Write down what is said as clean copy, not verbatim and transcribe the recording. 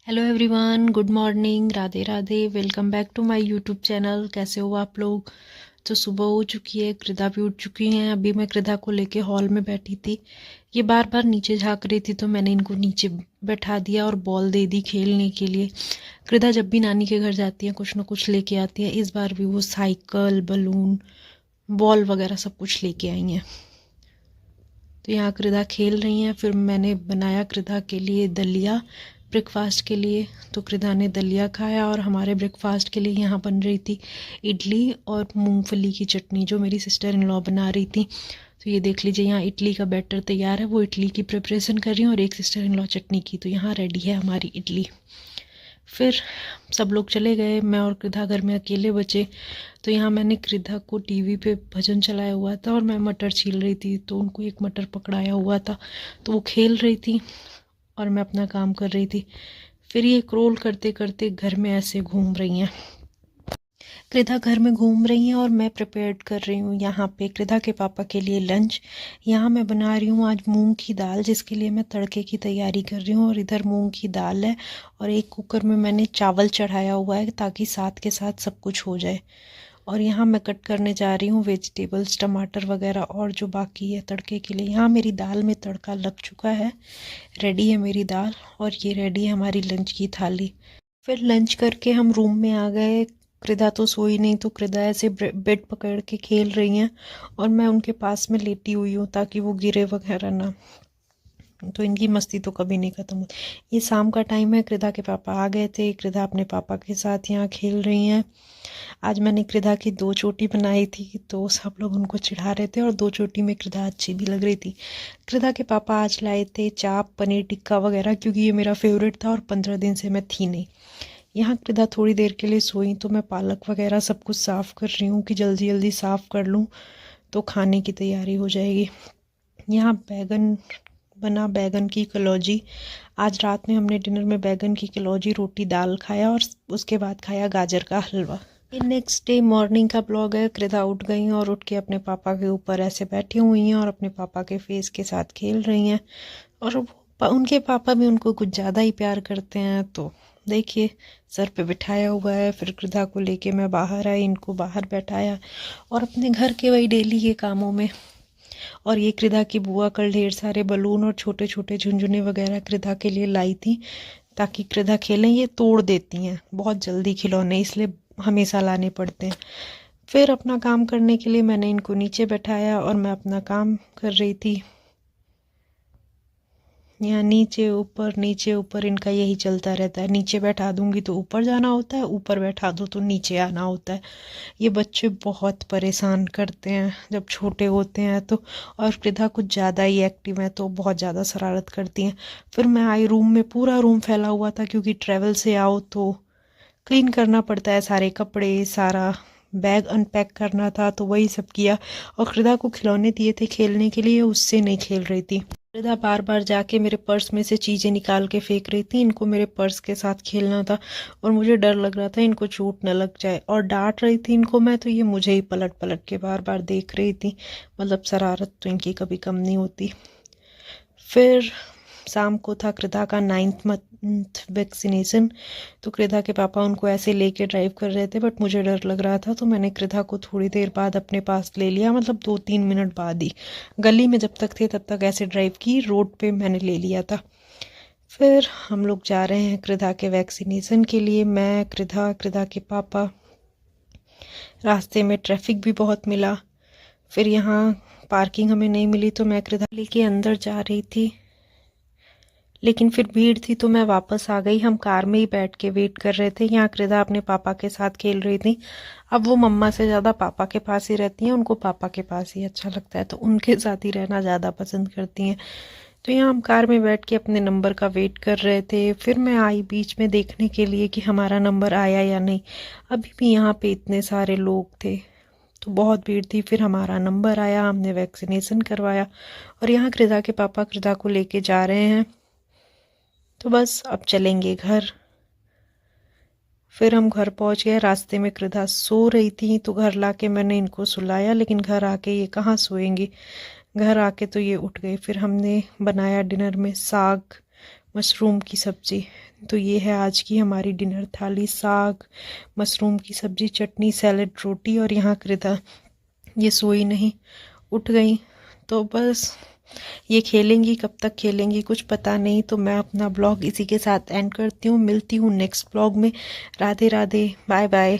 Hello everyone, good morning, Radhe Radhe. Welcome back to my YouTube channel. कैसे हो आप लोग? तो सुबह हो चुकी है, कृदा भी उठ चुकी हैं। अभी मैं कृदा को लेके हॉल में बैठी थी। ये बार बार नीचे झांक रही थी तो मैंने इनको नीचे बैठा दिया और बॉल दे दी खेलने के लिए। कृदा जब भी नानी के घर जाती है कुछ ना कुछ लेके आती है। इस बार भी वो साइकिल, बलून, बॉल वगैरह सब कुछ लेके आई हैं। तो यहाँ कृदा खेल रही हैं। फिर मैंने बनाया कृदा के लिए दलिया ब्रेकफास्ट के लिए। तो कृदा ने दलिया खाया और हमारे ब्रेकफास्ट के लिए यहाँ बन रही थी इडली और मूंगफली की चटनी जो मेरी सिस्टर इन लॉ बना रही थी। तो ये देख लीजिए, यहाँ इडली का बैटर तैयार है, वो इडली की प्रिपरेशन कर रही हूँ और एक सिस्टर इन लॉ चटनी की। तो यहाँ रेडी है हमारी इडली। फिर सब लोग चले गए, मैं और कृदा घर में अकेले बचे। तो यहाँ मैंने कृदा को टीवी पे भजन चलाया हुआ था और मैं मटर छील रही थी। तो उनको एक मटर पकड़ाया हुआ था तो वो खेल रही थी और मैं अपना काम कर रही थी। फिर ये क्रोल करते करते घर में ऐसे घूम रही हैं। कृदा घर में घूम रही हैं और मैं प्रिपेयर कर रही हूँ यहाँ पे कृदा के पापा के लिए लंच। यहाँ मैं बना रही हूँ आज मूंग की दाल, जिसके लिए मैं तड़के की तैयारी कर रही हूँ। और इधर मूंग की दाल है और एक कुकर में मैंने चावल चढ़ाया हुआ है ताकि साथ के साथ सब कुछ हो जाए। और यहाँ मैं कट करने जा रही हूँ वेजिटेबल्स, टमाटर वगैरह और जो बाकी है तड़के के लिए। यहाँ मेरी दाल में तड़का लग चुका है, रेडी है मेरी दाल। और ये रेडी है हमारी लंच की थाली। फिर लंच करके हम रूम में आ गए। कृदा तो सोई नहीं, तो कृदा ऐसे बेड पकड़ के खेल रही हैं और मैं उनके पास में लेटी हुई हूँ ताकि वो गिरे वगैरह ना। तो इनकी मस्ती तो कभी नहीं ख़त्म होती। ये शाम का टाइम है, कृदा के पापा आ गए थे। कृदा अपने पापा के साथ यहाँ खेल रही हैं। आज मैंने कृदा की 2 चोटी बनाई थी तो सब लोग उनको चिढ़ा रहे थे और 2 चोटी में कृदा अच्छी भी लग रही थी। कृदा के पापा आज लाए थे चाप, पनीर टिक्का वगैरह, क्योंकि ये मेरा फेवरेट था और 15 दिन से मैं थी नहीं। यहाँ कृदा थोड़ी देर के लिए सोई तो मैं पालक वगैरह सब कुछ साफ़ कर रही हूँ कि जल्दी जल्दी साफ़ कर लूँ तो खाने की तैयारी हो जाएगी। यहाँ बैगन बना, बैगन की कलौजी। आज रात में हमने डिनर में बैगन की कलौजी, रोटी, दाल खाया और उसके बाद खाया गाजर का हलवा। ये नेक्स्ट डे मॉर्निंग का ब्लॉग है। कृदा उठ गई और उठ के अपने पापा के ऊपर ऐसे बैठी हुई हैं और अपने पापा के फेस के साथ खेल रही हैं। और उनके पापा भी उनको कुछ ज़्यादा ही प्यार करते हैं। तो देखिए, सर पे बिठाया हुआ है। फिर कृदा को लेके मैं बाहर आई, इनको बाहर बैठाया और अपने घर के वही डेली के कामों में। और ये कृदा की बुआ कल ढेर सारे बलून और छोटे छोटे झुनझुने वगैरह कृदा के लिए लाई थी ताकि कृदा खेलें। ये तोड़ देती हैं बहुत जल्दी खिलौने, इसलिए हमेशा लाने पड़ते हैं। फिर अपना काम करने के लिए मैंने इनको नीचे बैठाया और मैं अपना काम कर रही थी। यहाँ नीचे ऊपर इनका यही चलता रहता है। नीचे बैठा दूंगी तो ऊपर जाना होता है, ऊपर बैठा दो तो नीचे आना होता है। ये बच्चे बहुत परेशान करते हैं जब छोटे होते हैं तो। और कृदा कुछ ज़्यादा ही एक्टिव है तो बहुत ज़्यादा शरारत करती हैं। फिर मैं आई रूम में, पूरा रूम फैला हुआ था क्योंकि ट्रैवल से आओ तो क्लीन करना पड़ता है, सारे कपड़े, सारा बैग अनपैक करना था तो वही सब किया। और कृदा को खिलौने दिए थे खेलने के लिए, उससे नहीं खेल रही थी। कृदा बार बार जाके मेरे पर्स में से चीज़ें निकाल के फेंक रही थी। इनको मेरे पर्स के साथ खेलना था और मुझे डर लग रहा था इनको चोट न लग जाए। और डांट रही थी इनको मैं तो ये मुझे ही पलट पलट के बार बार देख रही थी। मतलब शरारत तो इनकी कभी कम नहीं होती। फिर शाम को था कृदा का 9th मंथ वैक्सीनेशन। तो कृदा के पापा उनको ऐसे लेके ड्राइव कर रहे थे बट मुझे डर लग रहा था तो मैंने कृदा को थोड़ी देर बाद अपने पास ले लिया, मतलब 2-3 मिनट बाद ही। गली में जब तक थे तब तक ऐसे ड्राइव की, रोड पे मैंने ले लिया था। फिर हम लोग जा रहे हैं कृदा के वैक्सीनेशन के लिए। मैं, कृदा, कृदा के पापा। रास्ते में ट्रैफिक भी बहुत मिला। फिर यहाँ पार्किंग हमें नहीं मिली तो मैं कृदा लेके अंदर जा रही थी, लेकिन फिर भीड़ थी तो मैं वापस आ गई। हम कार में ही बैठ के वेट कर रहे थे। यहाँ कृदा अपने पापा के साथ खेल रही थी। अब वो मम्मा से ज़्यादा पापा के पास ही रहती हैं, उनको पापा के पास ही अच्छा लगता है तो उनके साथ ही रहना ज़्यादा पसंद करती हैं। तो यहाँ हम कार में बैठ के अपने नंबर का वेट कर रहे थे। फिर मैं आई बीच में देखने के लिए कि हमारा नंबर आया या नहीं। अभी भी यहाँ पे इतने सारे लोग थे तो बहुत भीड़ थी। फिर हमारा नंबर आया, हमने वैक्सीनेशन करवाया और यहाँ कृदा के पापा कृदा को लेके जा रहे हैं। तो बस अब चलेंगे घर। फिर हम घर पहुंच गए। रास्ते में कृदा सो रही थी तो घर लाके मैंने इनको सुलाया, लेकिन घर आके ये कहाँ सोएंगी। घर आके तो ये उठ गई। फिर हमने बनाया डिनर में साग, मशरूम की सब्ज़ी। तो ये है आज की हमारी डिनर थाली, साग, मशरूम की सब्ज़ी, चटनी, सैलेड, रोटी। और यहाँ कृदा ये सोई नहीं, उठ गई। तो बस ये खेलेंगी, कब तक खेलेंगी कुछ पता नहीं। तो मैं अपना ब्लॉग इसी के साथ एंड करती हूँ। मिलती हूँ नेक्स्ट ब्लॉग में। Radhe Radhe, bye bye.